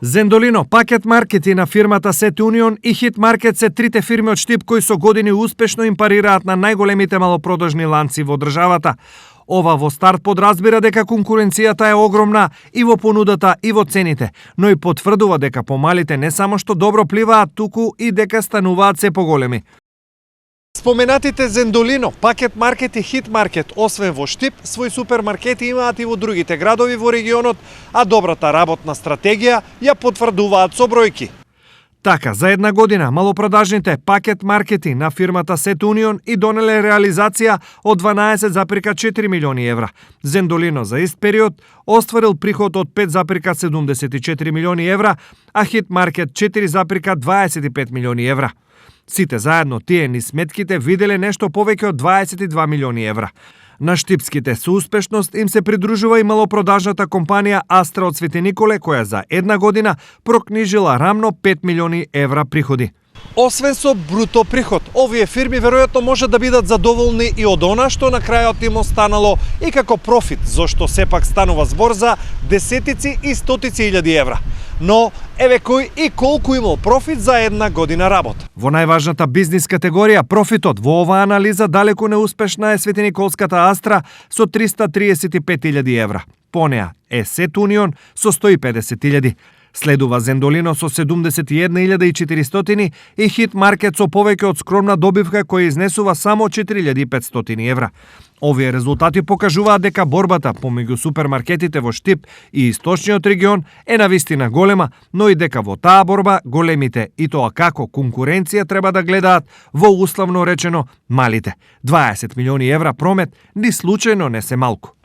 Зендолино, Пакет Маркети на фирмата Сет Унион и Хит Маркет се трите фирми од Штип кои со години успешно им парираат на најголемите малопродажни ланци во државата. Ова во старт подразбира дека конкуренцијата е огромна и во понудата и во цените, но и потврдува дека помалите не само што добро пливаат, туку и дека стануваат се поголеми. Споменатите Зендолино, Пакет Маркет и Хит Маркет, освен во Штип, своји супермаркети имаат и во другите градови во регионот, а добрата работна стратегија ја потврдуваат со бројки. Така, за една година малопродажните Пакет Маркети на фирмата Сет Унион и донеле реализација од 12,4 милиони евра. Зендолино за ист период остварил приход од 5,74 милиони евра, а Хит Маркет 4,25 милиони евра. Сите заедно тие ни сметките виделе нешто повеќе од 22 милиони евра. На штипските со успешност им се придружува и малопродажната компанија Астра од Свети Николе, која за една година прокнижила рамно 5 милиони евра приходи. Освен со бруто приход, овие фирми веројатно може да бидат задоволни и од она што на крајот им останало и како профит, зашто сепак станува збор за десетици и стотици илјади евра. Но еве кој и колку имал профит за една година работа. Во најважната бизнис категорија, профитот во оваа анализа далеку неуспешна е Светиниколската Астра со 335.000 евра. По неа е Сет Унион со 150.000. Следува Зендолино со 71.400 и Хит Маркет со повеќе од скромна добивка која изнесува само 4.500 евра. Овие резултати покажуваат дека борбата помеѓу супермаркетите во Штип и источниот регион е навистина голема, но и дека во таа борба големите и тоа како конкуренција треба да гледаат во условно речено малите. 20 милиони евра промет ни случајно не се малку.